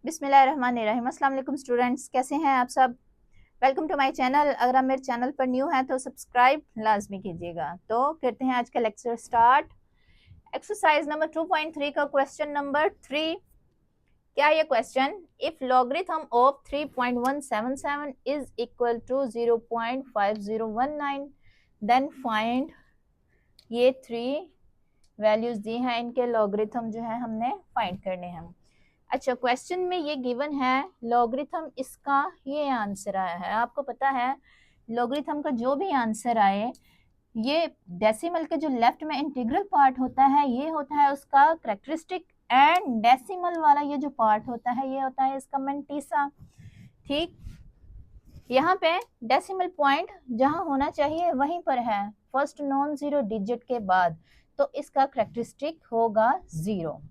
बिस्मिल्लाहिर्रहमानिर्रहीम। अस्सलाम वालेकुम स्टूडेंट्स, कैसे हैं आप सब। Welcome to my channel. अगर आप मेरे चैनल पर न्यू हैं तो सब्सक्राइब लाजमी कीजिएगा। तो करते हैं आज का लेक्चर स्टार्ट। एक्सरसाइज नंबर 2.3 का क्वेश्चन नंबर 3। क्या ये question, if logarithm of 3.177 is equal to 0.5019 then find, ये 3 वैल्यूज दी हैं, इनके लॉगरिथम जो है हमने फाइंड करने हैं। अच्छा, क्वेश्चन में ये गिवन है लॉगरिथम, इसका ये आंसर आया है। आपको पता है लॉगरिथम का जो भी आंसर आए, ये डेसिमल के जो लेफ्ट में इंटीग्रल पार्ट होता है ये होता है उसका करेक्टरिस्टिक, एंड डेसिमल वाला ये जो पार्ट होता है ये होता है इसका मैंटीसा। ठीक, यहाँ पे डेसिमल पॉइंट जहाँ होना चाहिए वहीं पर है, फर्स्ट नॉन जीरो डिजिट के बाद, तो इसका करेक्टरिस्टिक होगा 0।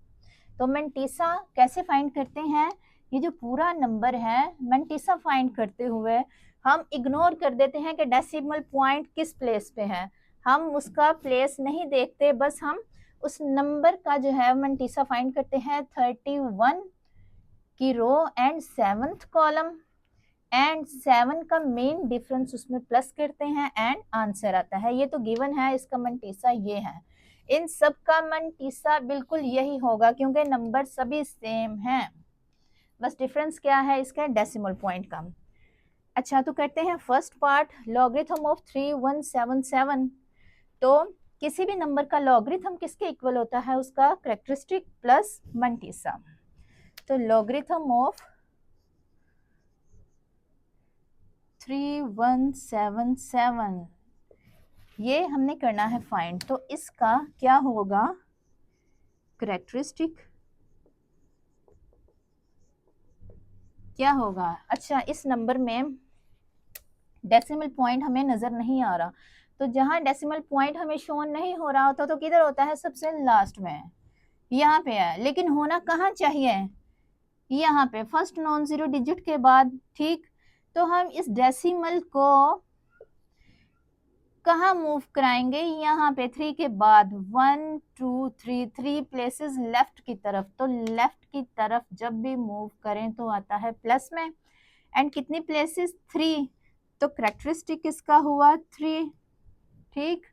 तो मैंटीसा कैसे फाइंड करते हैं, ये जो पूरा नंबर है मैंटीसा फाइंड करते हुए हम इग्नोर कर देते हैं कि डेसिमल पॉइंट किस प्लेस पे है, हम उसका प्लेस नहीं देखते, बस हम उस नंबर का जो है मैंटीसा फाइंड करते हैं 31 की row and 7th column, and 7 का मेन डिफरेंस उसमें प्लस करते हैं एंड आंसर आता है। ये तो गिवन है, इसका मैंटीसा ये है। इन सब का मैंटीसा बिल्कुल यही होगा क्योंकि नंबर सभी सेम हैं, बस डिफरेंस क्या है इसका, डेसिमल पॉइंट का। अच्छा, तो करते हैं फर्स्ट पार्ट, लॉगरिथम ऑफ 3177। तो किसी भी नंबर का लॉगरिथम किसके इक्वल होता है, उसका करेक्टरिस्टिक प्लस मैंटीसा। तो लॉगरिथम ऑफ 3177 ये हमने करना है फाइंड, तो इसका क्या होगा, करेक्टरिस्टिक क्या होगा। अच्छा, इस नंबर में डेसिमल पॉइंट हमें नजर नहीं आ रहा, तो जहां डेसिमल पॉइंट हमें शो नहीं हो रहा होता तो किधर होता है, सबसे लास्ट में, यहाँ पे है। लेकिन होना कहाँ चाहिए, यहाँ पे फर्स्ट नॉन जीरो डिजिट के बाद। ठीक, तो हम इस डेसिमल को कहाँ मूव कराएंगे, यहाँ पे 3 के बाद 1 2 3 3 प्लेसेस लेफ्ट की तरफ। तो लेफ्ट की तरफ जब भी मूव करें तो आता है प्लस में, एंड कितनी प्लेसेस, 3, तो करेक्टरिस्टिक इसका हुआ 3। ठीक,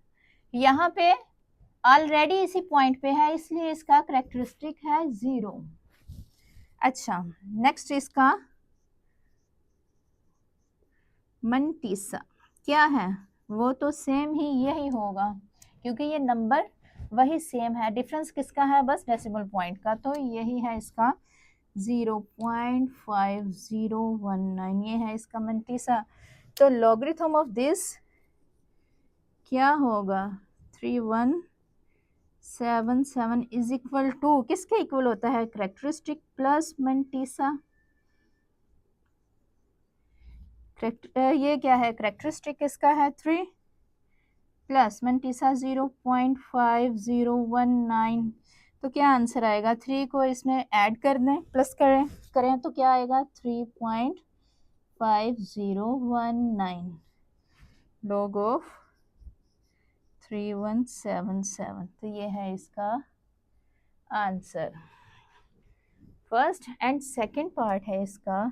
यहाँ पे ऑलरेडी इसी पॉइंट पे है इसलिए इसका करेक्टरिस्टिक है 0। अच्छा, नेक्स्ट इसका मैंटीसा क्या है, वो तो सेम ही यही होगा क्योंकि ये नंबर वही सेम है, डिफरेंस किसका है, बस डेसिमल पॉइंट का। तो यही है इसका 0.5019, ये है इसका मैंटीसा। तो लॉगरिथम ऑफ दिस क्या होगा, 3177 इज इक्वल टू, किसके इक्वल होता है, करेक्टरिस्टिक प्लस मैंटीसा। ये क्या है, करेक्टरिस्टिक इसका है 3 प्लस मैंटीसा 0.5019। तो क्या आंसर आएगा, 3 को इसमें ऐड कर दें, प्लस करें तो क्या आएगा, 3.5019 लॉग ऑफ 3177। तो ये है इसका answer. First and second part है इसका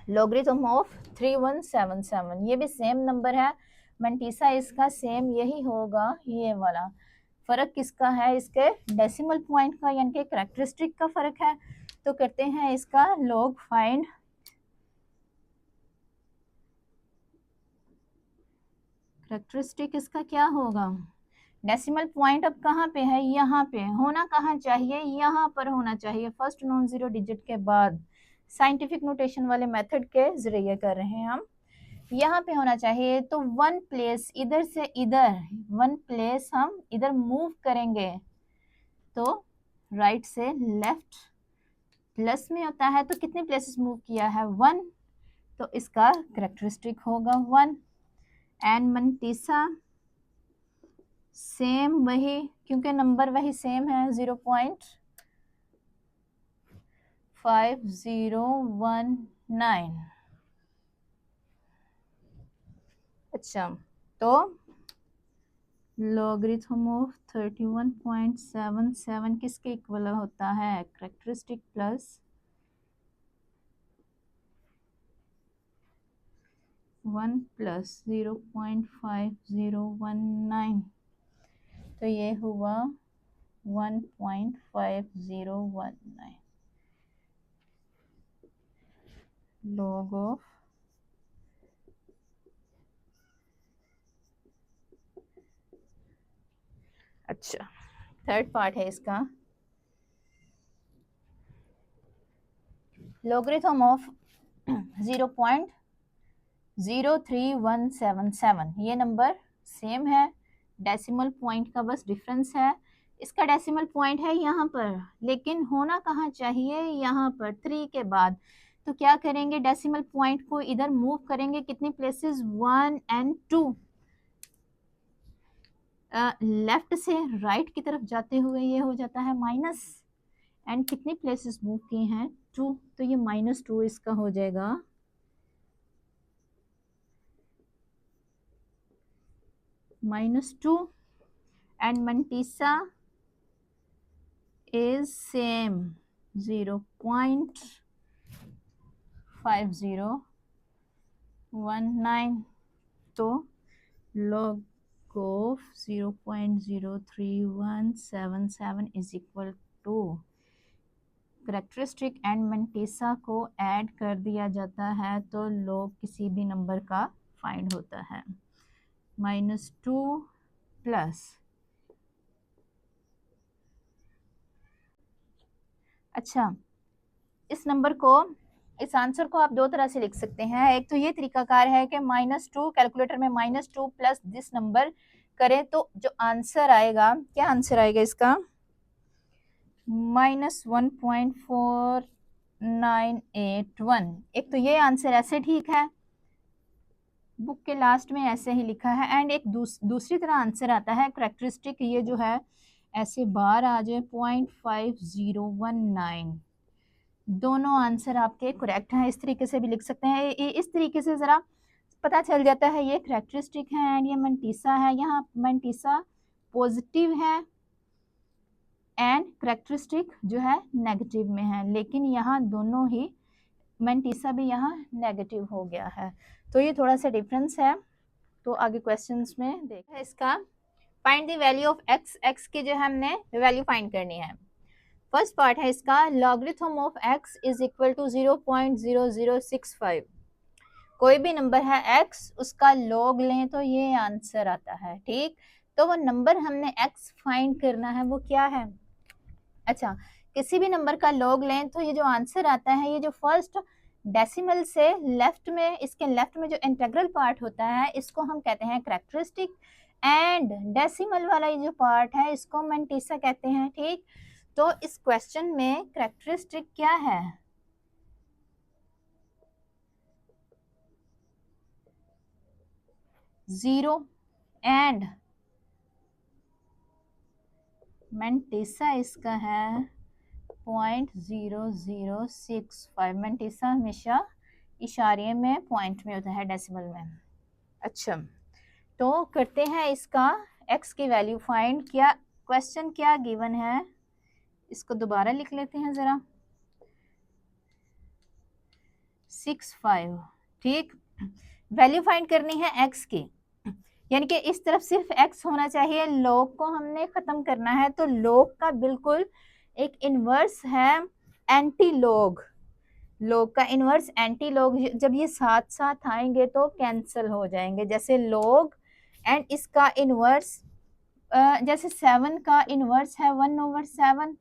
लॉगरिथम ऑफ 3177, ये भी सेम नंबर है, मैंटीसा इसका सेम यही होगा, ये वाला। फर्क किसका है, इसके डेसिमल पॉइंट का, यानी कि करेक्टरिस्टिक का फर्क है। तो करते हैं इसका लॉग फाइंड। करेक्टरिस्टिक इसका क्या होगा, डेसिमल पॉइंट अब कहाँ पे है, यहाँ पे होना कहाँ चाहिए, यहाँ पर होना चाहिए, फर्स्ट नॉन जीरो डिजिट के बाद। साइंटिफिक नोटेशन वाले मेथड के जरिए कर रहे हैं हम, यहाँ पे होना चाहिए। तो 1 प्लेस इधर से इधर, 1 प्लेस हम इधर मूव करेंगे तो राइट से लेफ्ट प्लस में होता है, तो कितने प्लेसेस मूव किया है, 1, तो इसका करेक्टरिस्टिक होगा 1। एंड मैंटीसा सेम वही, क्योंकि नंबर वही सेम है, 0.5019। अच्छा, तो लॉगरिथम ऑफ 31.77 किसके इक्वल होता है? कैरेक्टरिस्टिक प्लस 1 प्लस 0.5019, तो ये हुआ 1.5019 log ऑफ अच्छा थर्ड पार्ट है इसका, लॉगरिथम ऑफ 0.03177, ये नंबर सेम है, डेसिमल पॉइंट का बस डिफरेंस है। इसका डेसिमल पॉइंट है यहाँ पर, लेकिन होना कहाँ चाहिए? यहाँ पर 3 के बाद। तो क्या करेंगे? डेसिमल पॉइंट को इधर मूव करेंगे कितनी प्लेसेस? 1 and 2, लेफ्ट से राइट की तरफ जाते हुए ये हो जाता है माइनस, एंड कितनी प्लेसेस मूव की हैं? 2, तो ये -2 इसका हो जाएगा। -2 and Mantissa is same 0.5019, तो log of 0.03177 is equal to characteristic and mantissa को ऐड कर दिया जाता है तो log किसी भी नंबर का फाइंड होता है। -2 प्लस, अच्छा इस नंबर को, इस आंसर को आप दो तरह से लिख सकते हैं। एक तो ये तरीकाकार है कि -2 कैलकुलेटर में -2 प्लस दिस नंबर करें तो जो आंसर आएगा, क्या आंसर आएगा इसका? -1.4981। एक तो ये आंसर ऐसे ठीक है, बुक के लास्ट में ऐसे ही लिखा है, एंड एक दूसरी तरह आंसर आता है करेक्टरिस्टिक, ये जो है ऐसे बाहर आ जाए 0.5019। दोनों आंसर आपके करेक्ट हैं, इस तरीके से भी लिख सकते हैं। इस तरीके से ज़रा पता चल जाता है ये करेक्टरिस्टिक है एंड ये मंटीसा है। यहाँ मंटीसा पॉजिटिव है एंड करेक्टरिस्टिक जो है नेगेटिव में है, लेकिन यहाँ दोनों ही, मंटीसा भी यहाँ नेगेटिव हो गया है, तो ये थोड़ा सा डिफरेंस है। तो आगे क्वेश्चंस में देखा है इसका, find the value of x, x की जो हमने वैल्यू फाइंड करनी है। फर्स्ट पार्ट है इसका, logarithm of x is equal to 0.0065। कोई भी नंबर है एक्स, उसका लॉग लें तो ये आंसर आता है, ठीक। तो वो नंबर हमने एक्स फाइंड करना है वो क्या है? अच्छा, किसी भी नंबर का लॉग लें तो ये जो आंसर आता है, ये जो फर्स्ट डेसिमल से लेफ्ट में, इसके लेफ्ट में जो इंटीग्रल पार्ट होता है इसको हम कहते हैं करेक्टरिस्टिक, एंड डेसिमल वाला ये जो पार्ट है इसको मंटीसा कहते हैं, ठीक। तो इस क्वेश्चन में करेक्टरिस्टिक क्या है? 0 एंड मंटीसा इसका है 0.0065। मंटीसा हमेशा इशारे में पॉइंट में होता है, डेसिमल में। अच्छा, तो करते हैं इसका x की वैल्यू फाइंड। क्या क्वेश्चन क्या गिवन है, इसको दोबारा लिख लेते हैं ज़रा, 65, ठीक। वैल्यू फाइंड करनी है x की, यानी कि इस तरफ सिर्फ x होना चाहिए, log को हमने ख़त्म करना है, तो log का बिल्कुल एक इन्वर्स है एंटी लॉग, log का इन्वर्स एंटी लॉग, जब ये साथ साथ आएंगे तो कैंसिल हो जाएंगे, जैसे log एंड इसका इन्वर्स, जैसे 7 का इन्वर्स है 1/7,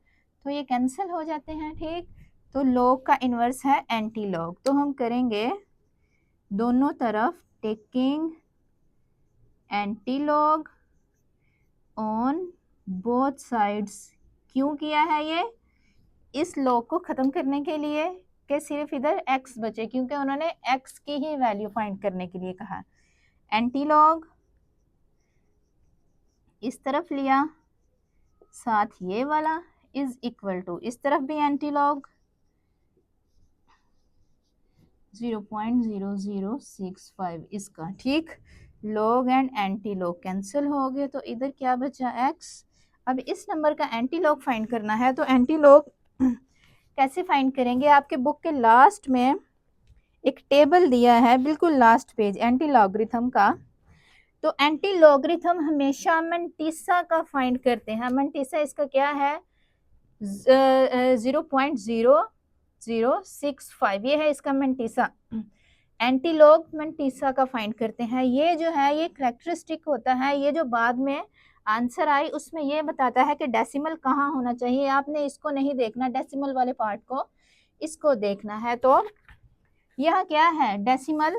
तो ये कैंसिल हो जाते हैं, ठीक। तो log का इन्वर्स है एंटी लॉग, तो हम करेंगे दोनों तरफ taking anti log on both sides. क्यों किया है ये? इस लॉग को ख़त्म करने के लिए कि सिर्फ इधर x बचे, क्योंकि उन्होंने x की ही वैल्यू फाइंड करने के लिए कहा। एंटी लॉग इस तरफ लिया, साथ ये वाला इज इक्वल टू, इस तरफ भी एंटी लॉग 0.0065 इसका, ठीक। Log and anti log cancel हो गए, तो इधर क्या बचा x। अब इस नंबर का एंटी लॉग फाइंड करना है, तो एंटी लॉग कैसे फाइंड करेंगे? आपके बुक के लास्ट में एक टेबल दिया है, बिल्कुल लास्ट पेज, एंटी लॉगरिथम का। तो एंटी लॉगरिथम हमेशा मंटीसा का फाइंड करते हैं। मंटीसा इसका क्या है? 0.0065, ये है इसका मंटीसा। एंटी लॉग मंटीसा का फाइंड करते हैं। ये जो है ये कैरेक्टरिस्टिक होता है, ये जो बाद में आंसर आई उसमें ये बताता है कि डेसिमल कहाँ होना चाहिए। आपने इसको नहीं देखना, डेसिमल वाले पार्ट को, इसको देखना है। तो यह क्या है? डेसिमल,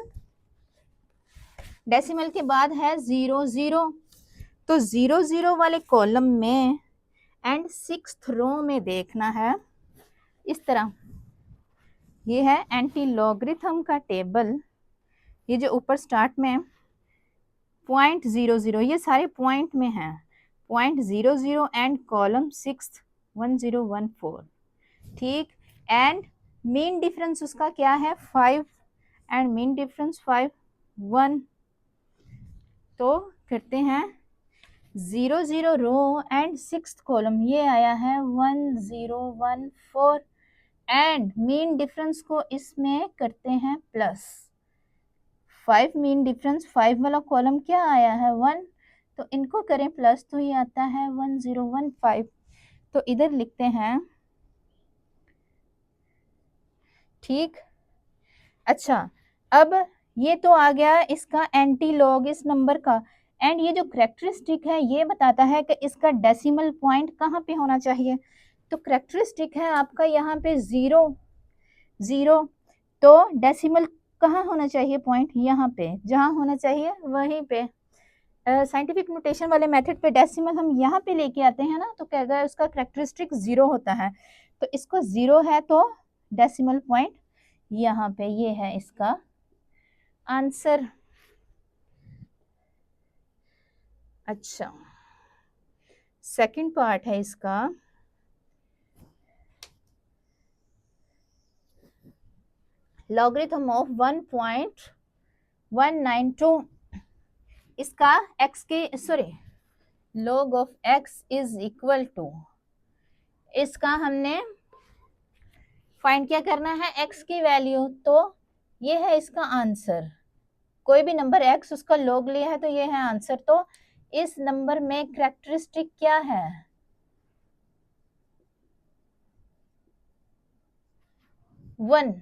डेसिमल के बाद है 00, तो 00 वाले कॉलम में एंड 6th रो में देखना है इस तरह। ये है एंटी लॉगरिथम का टेबल। ये जो ऊपर स्टार्ट में 0.00, ये सारे पॉइंट में हैं, 0.00 एंड कॉलम 6th 1014, ठीक। एंड मीन डिफरेंस उसका क्या है? 5, एंड मीन डिफरेंस 5 1। तो करते हैं 00 रो एंड 6th कॉलम, ये आया है 1014, एंड मीन डिफरेंस को इसमें करते हैं प्लस 5। मीन डिफरेंस 5 वाला कॉलम क्या आया है? 1, तो इनको करें प्लस, तो ये आता है 1015। तो इधर लिखते हैं, ठीक। अच्छा, अब ये तो आ गया इसका एंटी लॉग इस नंबर का। एंड ये जो करेक्टरिस्टिक है ये बताता है कि इसका डेसिमल पॉइंट कहाँ पे होना चाहिए। तो करेक्टरिस्टिक है आपका यहाँ पे 0, तो डेसिमल कहाँ होना चाहिए? पॉइंट यहाँ पे, जहाँ होना चाहिए वहीं पे। साइंटिफिक नोटेशन वाले मेथड पे डेसिमल हम यहाँ पे लेके आते हैं ना, तो कहता है उसका करेक्टरिस्टिक 0 होता है। तो इसको 0 है तो डेसिमल पॉइंट यहाँ पे, ये है इसका आंसर। अच्छा, सेकंड पार्ट है इसका। लॉगरिथम ऑफ 1.192, इसका x के log of x is equal to, इसका हमने फाइंड क्या करना है? x की वैल्यू। तो ये है इसका आंसर। कोई भी नंबर x उसका log लिया है तो ये है आंसर। तो इस नंबर में कैरेक्टरिस्टिक क्या है? 1।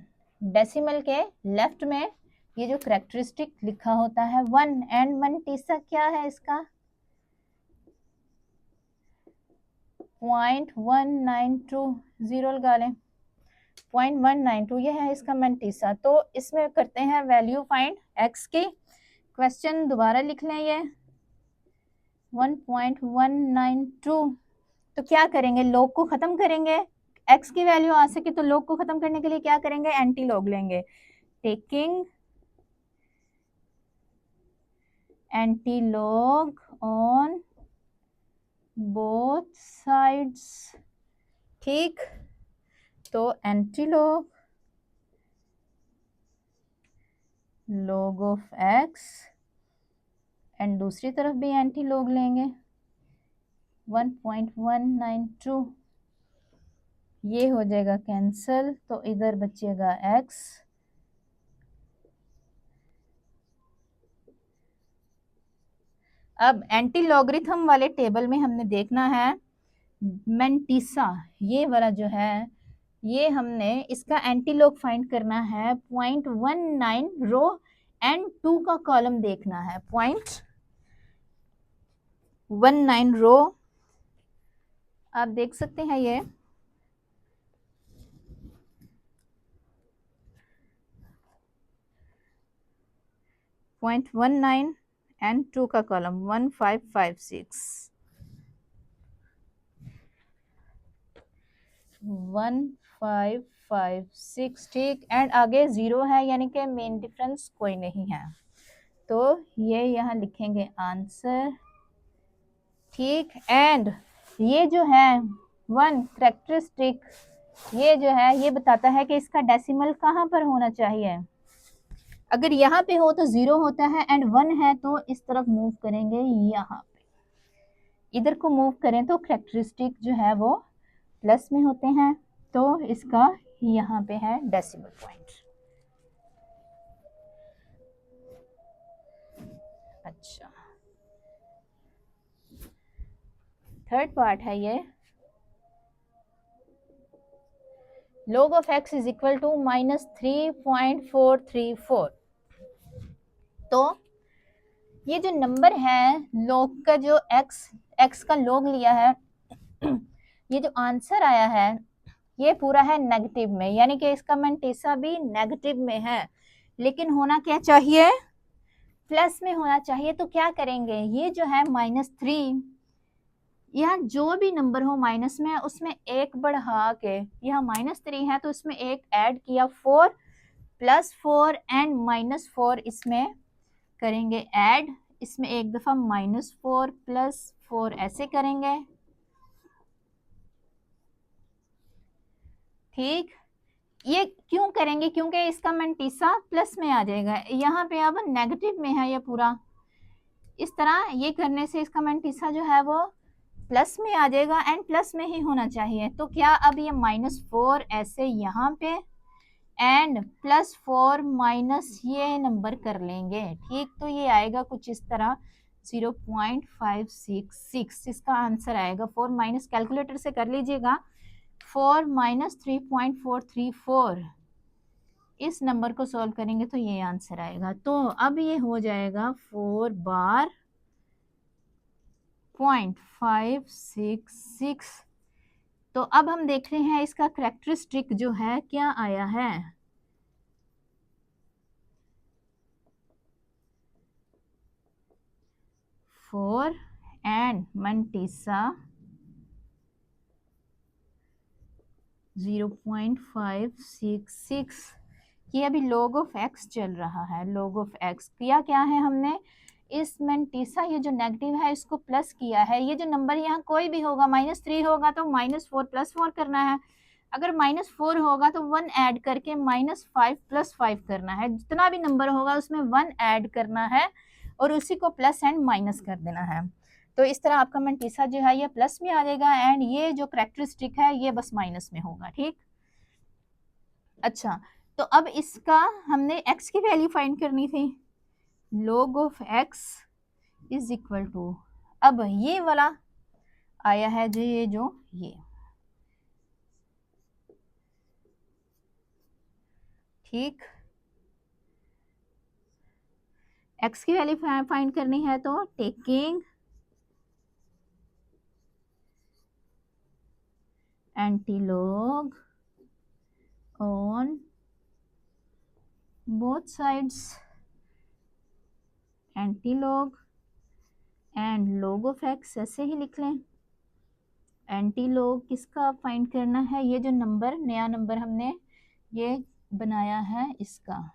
डेसिमल के लेफ्ट में ये जो कैरेक्टरिस्टिक लिखा होता है 1, एंड मंटीसा क्या है इसका? 0.192, 0 लगा लें, 0.192, ये है इसका मंटीसा। तो इसमें करते हैं वैल्यू फाइंड x की। क्वेश्चन दोबारा लिख लें, ये 1.192। तो क्या करेंगे? लॉग को ख़त्म करेंगे। x की वैल्यू आ सके तो लॉग को ख़त्म करने के लिए क्या करेंगे? एंटी लॉग लेंगे। Taking anti log on both sides, ठीक। तो anti log log of x, and दूसरी तरफ भी एंटी लॉग लेंगे 1.192, ये हो जाएगा कैंसल, तो इधर बचेगा x। अब एंटी लॉगरिथम वाले टेबल में हमने देखना है मंटीसा, ये वाला जो है, ये हमने इसका एंटी लॉग फाइंड करना है। 0.19 रो एंड 2 का कॉलम देखना है। 0.19 रो, आप देख सकते हैं ये 0.19 एंड 2 का कॉलम 1556, 1556, ठीक। एंड आगे 0 है, यानी कि मेन डिफरेंस कोई नहीं है, तो ये यहाँ लिखेंगे आंसर, ठीक। एंड ये जो है 1 कैरेक्टरिस्टिक, ये जो है ये बताता है कि इसका डेसिमल कहाँ पर होना चाहिए। अगर यहाँ पे हो तो 0 होता है एंड 1 है तो इस तरफ मूव करेंगे, यहाँ पे इधर को मूव करें तो कैरेक्टरिस्टिक जो है वो प्लस में होते हैं, तो इसका यहाँ पे है डेसिमल पॉइंट। अच्छा, थर्ड पार्ट है ये, log of x is equal to -3.434। तो ये जो नंबर है, log का जो x का log लिया है, ये जो आंसर आया है ये पूरा है नेगेटिव में, यानी कि इसका मैंटीसा भी नेगेटिव में है, लेकिन होना क्या चाहिए, प्लस में होना चाहिए। तो क्या करेंगे, ये जो है -3, यहाँ जो भी नंबर हो माइनस में उसमें एक बढ़ा के, यहाँ -3 है तो इसमें एक ऐड किया 4 +4 एंड -4 इसमें करेंगे ऐड, इसमें एक दफा -4 +4 ऐसे करेंगे, ठीक। ये क्यों करेंगे, क्योंकि इसका मैंटीसा प्लस में आ जाएगा, यहाँ पे अब नेगेटिव में है ये पूरा, इस तरह ये करने से इसका मैंटीसा जो है वो प्लस में आ जाएगा एंड प्लस में ही होना चाहिए। तो क्या अब ये -4 ऐसे यहाँ पे एंड +4 माइनस ये नंबर कर लेंगे, ठीक। तो ये आएगा कुछ इस तरह 0.566 इसका आंसर आएगा। 4 माइनस कैलकुलेटर से कर लीजिएगा, 4 माइनस 3.434 इस नंबर को सॉल्व करेंगे तो ये आंसर आएगा। तो अब ये हो जाएगा 4 बार 0.566। तो अब हम देख रहे हैं इसका कैरेक्टरिस्टिक जो है क्या आया है, फोर एंड मैंटीसा 0.566। ये अभी log ऑफ x चल रहा है, log ऑफ x किया क्या है हमने, इस मैंटीसा ये जो नेगेटिव है इसको प्लस किया है। ये जो नंबर यहाँ कोई भी होगा, -3 होगा तो -4 +4 करना है, अगर -4 होगा तो 1 ऐड करके -5 +5 करना है, जितना भी नंबर होगा उसमें 1 ऐड करना है और उसी को प्लस एंड माइनस कर देना है। तो इस तरह आपका मैंटीसा जो है ये प्लस में आ जाएगा एंड ये जो कैरेक्टरिस्टिक है ये बस माइनस में होगा, ठीक। अच्छा, तो अब इसका हमने x की वैल्यू फाइंड करनी थी, log of x is equal to, अब ये वाला आया है जो ये ठीक, x की वैल्यू फाइंड करनी है तो taking antilog on both sides, antilog and log of x ऐसे ही लिख लें। एंटीलॉग किसका फाइंड करना है, ये जो नंबर नया नंबर हमने ये बनाया है इसका,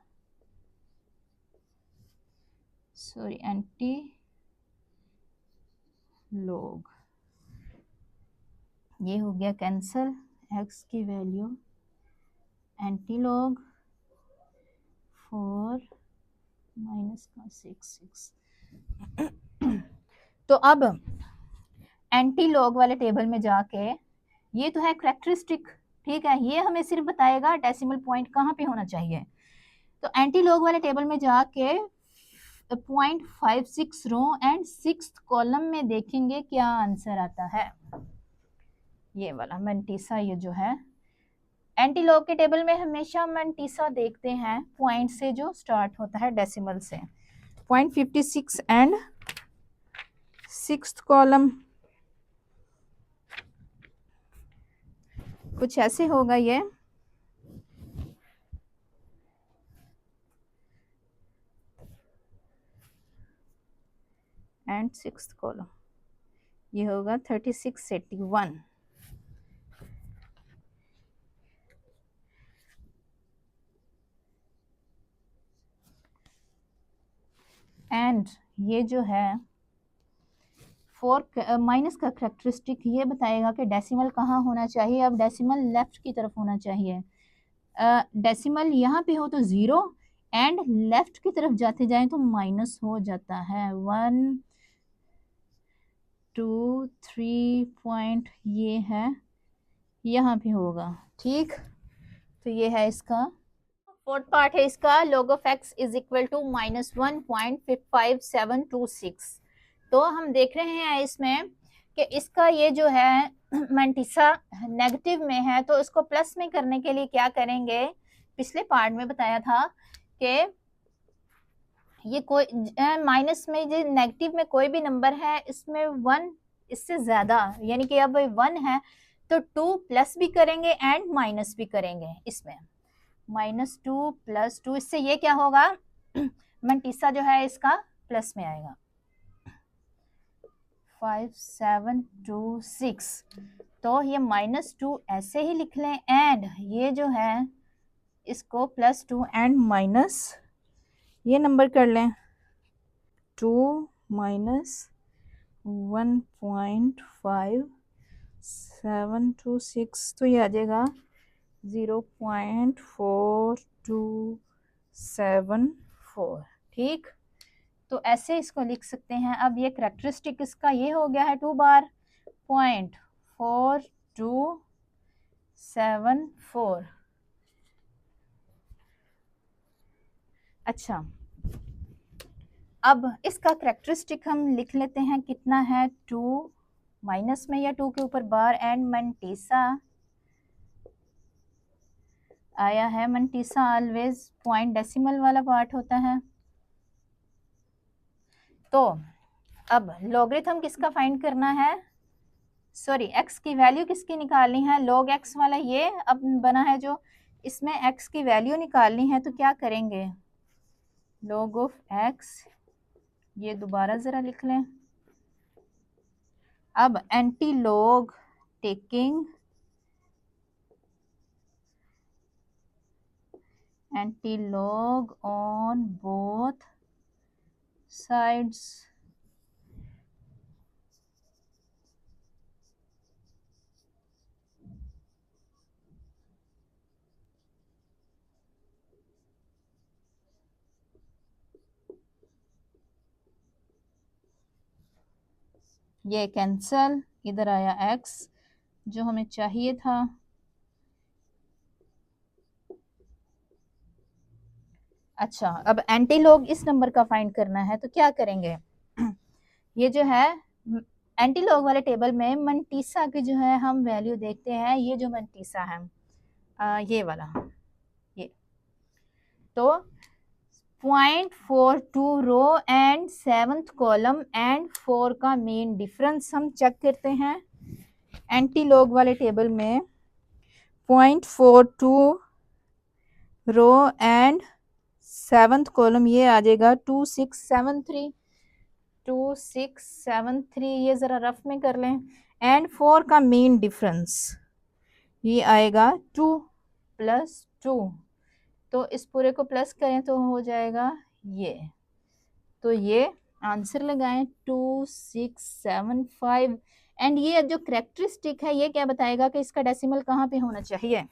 सॉरी एंटीलॉग, ये हो गया कैंसल, x की वैल्यू एंटीलॉग 4 -66। तो अब एंटीलॉग वाले टेबल में जाके, ये तो है कैरेक्टरिस्टिक, ठीक है, ये हमें सिर्फ बताएगा डेसिमल पॉइंट कहाँ पे होना चाहिए। तो एंटीलॉग वाले टेबल में जाके 0.56 रो एंड 6th कॉलम में देखेंगे क्या आंसर आता है, ये वाला मैंटीसा, ये जो है एंटीलॉग के टेबल में हमेशा मैंटीसा देखते हैं पॉइंट से जो स्टार्ट होता है डेसिमल से, 0.56 एंड 6th कॉलम कुछ ऐसे होगा ये, एंड 6th कॉलम ये होगा 3681। एंड ये जो है 4 माइनस का कैरेक्टरिस्टिक ये बताएगा कि डेसिमल कहाँ होना चाहिए। अब डेसिमल लेफ्ट की तरफ होना चाहिए, डेसिमल यहाँ पे हो तो 0, एंड लेफ्ट की तरफ जाते जाएं तो माइनस हो जाता है 1 2 3 पॉइंट, ये है यहाँ पे होगा। ठीक, तो ये है इसका फोर्थ पार्ट है इसका, log of x is equal to -1.5726। तो हम देख रहे हैं इसमें कि इसका ये जो है मैंटिसा नेगेटिव में है, तो इसको प्लस में करने के लिए क्या करेंगे, पिछले पार्ट में बताया था कि ये कोई माइनस में, जो नेगेटिव में कोई भी नंबर है इसमें 1 इससे ज्यादा, यानी कि अब 1 है तो 2 प्लस भी करेंगे एंड माइनस भी करेंगे। इसमें -2 + 2, इससे ये क्या होगा, मैंटिसा जो है इसका प्लस में आएगा 5726। तो ये -2 ऐसे ही लिख लें एंड ये जो है इसको +2 एंड माइनस ये नंबर कर लें 2 - 1.5726, तो ये आ जाएगा 0.4274। ठीक, तो ऐसे इसको लिख सकते हैं। अब ये करेक्टरिस्टिक इसका ये हो गया है 2 बार 0.4274। अच्छा, अब इसका करेक्टरिस्टिक हम लिख लेते हैं, कितना है 2 माइनस में या 2 के ऊपर बार एंड मैंटिसा आया है। मैंटिसा ऑलवेज पॉइंट डेसिमल वाला पार्ट होता है। तो अब लॉगरिथम किसका फाइंड करना है, सॉरी एक्स की वैल्यू किसकी निकालनी है, लॉग एक्स वाला ये अब बना है जो, इसमें एक्स की वैल्यू निकालनी है। तो क्या करेंगे, लॉग ऑफ एक्स, ये दोबारा ज़रा लिख लें। अब anti log taking anti log on both sides, ये कैंसल, इधर आया x जो हमें चाहिए था। अच्छा, अब एंटी लॉग इस नंबर का फाइंड करना है, तो क्या करेंगे, ये जो है एंटी लॉग वाले टेबल में मैंटिसा की जो है हम वैल्यू देखते हैं। ये जो मैंटिसा है ये वाला, ये तो 0.42 row and 7th column and 4 का मेन डिफरेंस हम चेक करते हैं। एंटी लॉग वाले टेबल में 0.42 रो एंड 7th कॉलम ये आ जाएगा 2673, ये ज़रा रफ में कर लें एंड 4 का मेन डिफरेंस ये आएगा 2 + 2, तो इस पूरे को प्लस करें तो हो जाएगा ये, तो ये आंसर लगाएं 2675। एंड ये जो करेक्टरिस्टिक है ये क्या बताएगा कि इसका डेसिमल कहाँ पे होना चाहिए,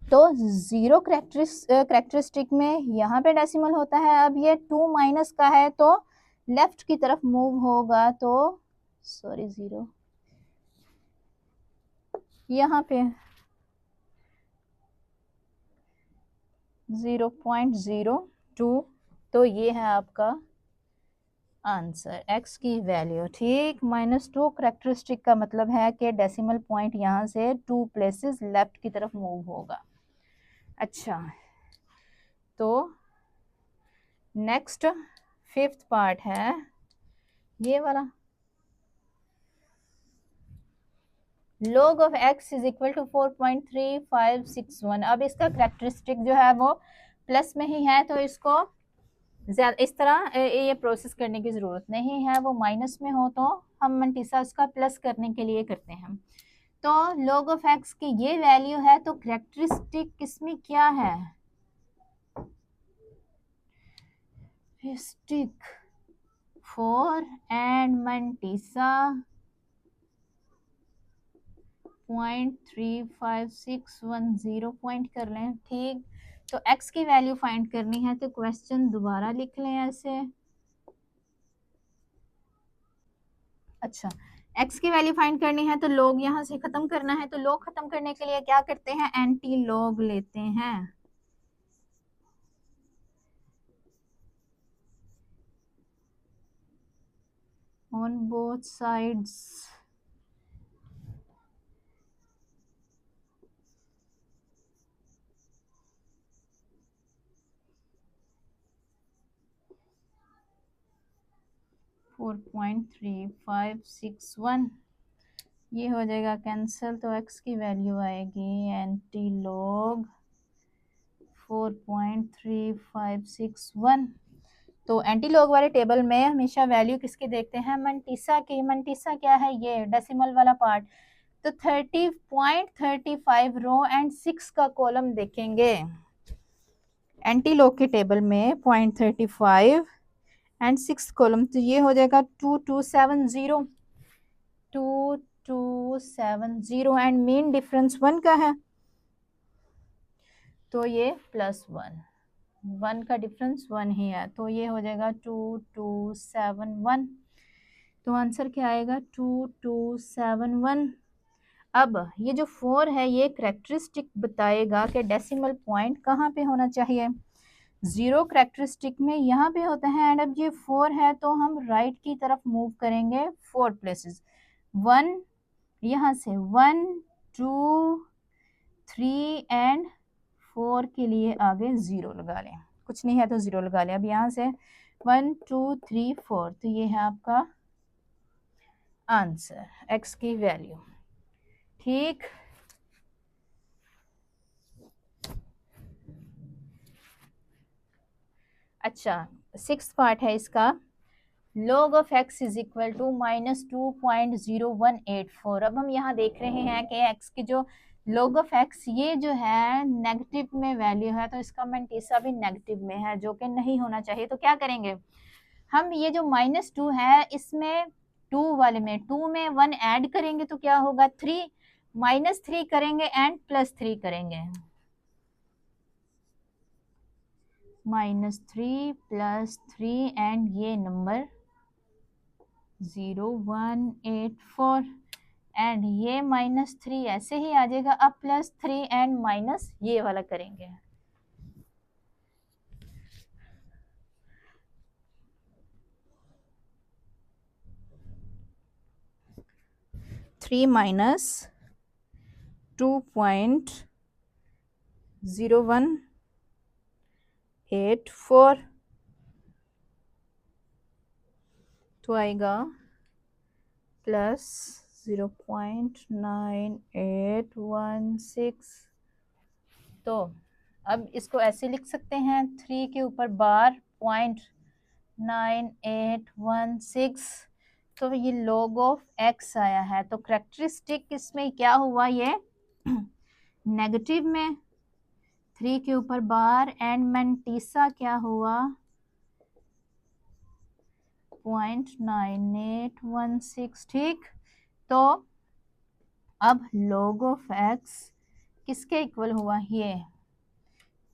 तो 0 करेक्टरिस्टिक में यहाँ पे डेसिमल होता है। अब ये 2 माइनस का है तो लेफ्ट की तरफ मूव होगा, तो सॉरी 0 यहाँ पे 0.02, तो ये है आपका आंसर x की वैल्यू। ठीक, -2 करेक्टरिस्टिक का मतलब है कि डेसिमल पॉइंट यहाँ से 2 प्लेसेस लेफ्ट की तरफ मूव होगा। अच्छा, तो नेक्स्ट 5th पार्ट है ये वाला, log of x is equal to 4.3561। अब इसका करेक्टरिस्टिक जो है वो प्लस में ही है, तो इसको ज्यादा इस तरह ये प्रोसेस करने की ज़रूरत नहीं है। वो माइनस में हो तो हम मैंटिसा उसका प्लस करने के लिए करते हैं। तो log ऑफ x की ये वैल्यू है, तो करेक्टरिस्टिक किसमें क्या है, स्टिक 4 एंड मैंटिसा 0.3561 पॉइंट कर लें। ठीक, तो x की वैल्यू फाइंड करनी है तो क्वेश्चन दोबारा लिख लें ऐसे। अच्छा, x की वैल्यू फाइंड करनी है तो log यहाँ से खत्म करना है, तो log खत्म करने के लिए क्या करते हैं, एंटी log लेते हैं। On both sides. 4.3561 ये हो जाएगा कैंसिल, तो x की वैल्यू आएगी एंटी लॉग 4.3561। तो एंटी लॉग वाले टेबल में हमेशा वैल्यू किसकी देखते हैं, मंटीसा की। मंटीसा क्या है, ये डेसिमल वाला पार्ट। तो 30.35 रो एंड 6 का कॉलम देखेंगे एंटी लॉग के टेबल में 0.35 एंड 6 कॉलम, तो ये हो जाएगा 2270 एंड मीन डिफरेंस 1 का है, तो ये +1 का डिफरेंस 1 ही है, तो ये हो जाएगा 2271। तो आंसर क्या आएगा 2271। अब ये जो 4 है ये करेक्टरिस्टिक बताएगा कि डेसिमल पॉइंट कहाँ पे होना चाहिए। 0 करेक्टरिस्टिक में यहाँ पे होता है, एंड अब ये 4 है तो हम राइट की तरफ मूव करेंगे 4 प्लेसेस। 1 यहाँ से 1 2 3 एंड 4 के लिए आगे 0 लगा लें, कुछ नहीं है तो 0 लगा लें। अब यहाँ से 1 2 3 4, तो ये है आपका आंसर, x की वैल्यू। ठीक, अच्छा 6th पार्ट है इसका, log of x is equal to -2.0184। अब हम यहाँ देख रहे हैं कि x की जो log ऑफ x ये जो है नेगेटिव में वैल्यू है, तो इसका मंटीसा भी नेगेटिव में है, जो कि नहीं होना चाहिए। तो क्या करेंगे हम, ये जो -2 है इसमें 2 वाले में 2 में 1 ऐड करेंगे तो क्या होगा 3, -3 करेंगे एंड +3 करेंगे, -3 +3 एंड ये नंबर 0184 एंड ये -3 ऐसे ही आ जाएगा। अब +3 एंड माइनस ये वाला करेंगे, -2.0184 तो आएगा +0.9816। तो अब इसको ऐसे लिख सकते हैं, 3 के ऊपर बार 0.9816, तो ये log ऑफ x आया है। तो करेक्टरिस्टिक इसमें क्या हुआ, ये नेगेटिव में 3 के ऊपर बार एंड मंटीसा क्या हुआ 0.9816। ठीक, तो अब log ऑफ x किसके इक्वल हुआ, ये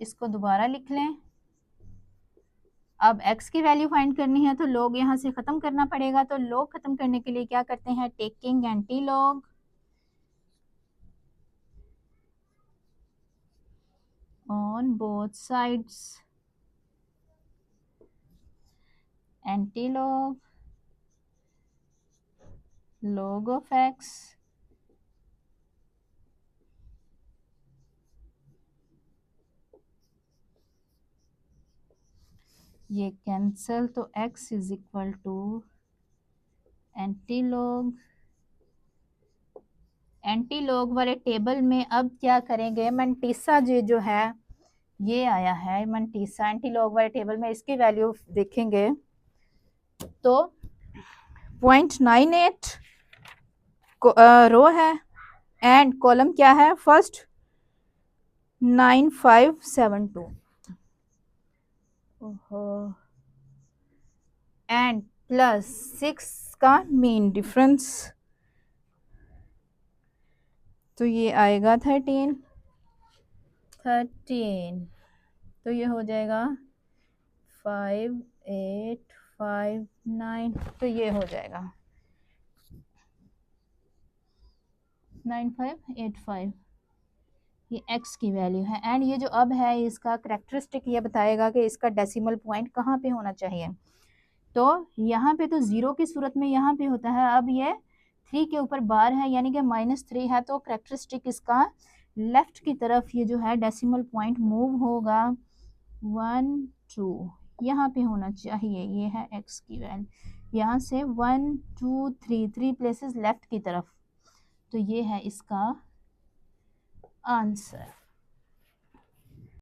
इसको दोबारा लिख लें। अब x की वैल्यू फाइंड करनी है तो log यहाँ से खत्म करना पड़ेगा, तो log खत्म करने के लिए क्या करते हैं, taking anti log, on both sides, anti log, log of x, ये कैंसिल, तो x is equal to anti log। Anti log वाले टेबल में अब क्या करेंगे, मंटीसा जो है ये आया है मंटीसा, एंटी log वाले टेबल में इसकी वैल्यू देखेंगे तो 0.98 रो है एंड कॉलम क्या है, फर्स्ट 9572 एंड +6 का मीन डिफरेंस, तो ये आएगा 13। तो ये हो जाएगा 5859, तो ये हो जाएगा 9585, ये x की वैल्यू है। एंड ये जो अब है इसका करेक्टरिस्टिक ये बताएगा कि इसका डेसिमल पॉइंट कहाँ पे होना चाहिए। तो यहाँ पे तो ज़ीरो की सूरत में यहाँ पे होता है, अब ये 3 के ऊपर बार है यानी कि -3 है, तो करेक्टरिस्टिक इसका लेफ्ट की तरफ ये जो है डेसिमल पॉइंट मूव होगा 1 2, यहाँ पे होना चाहिए। ये है x की वैल्यू, यहाँ से 1 2 3 प्लेसेस लेफ्ट की तरफ, तो ये है इसका आंसर।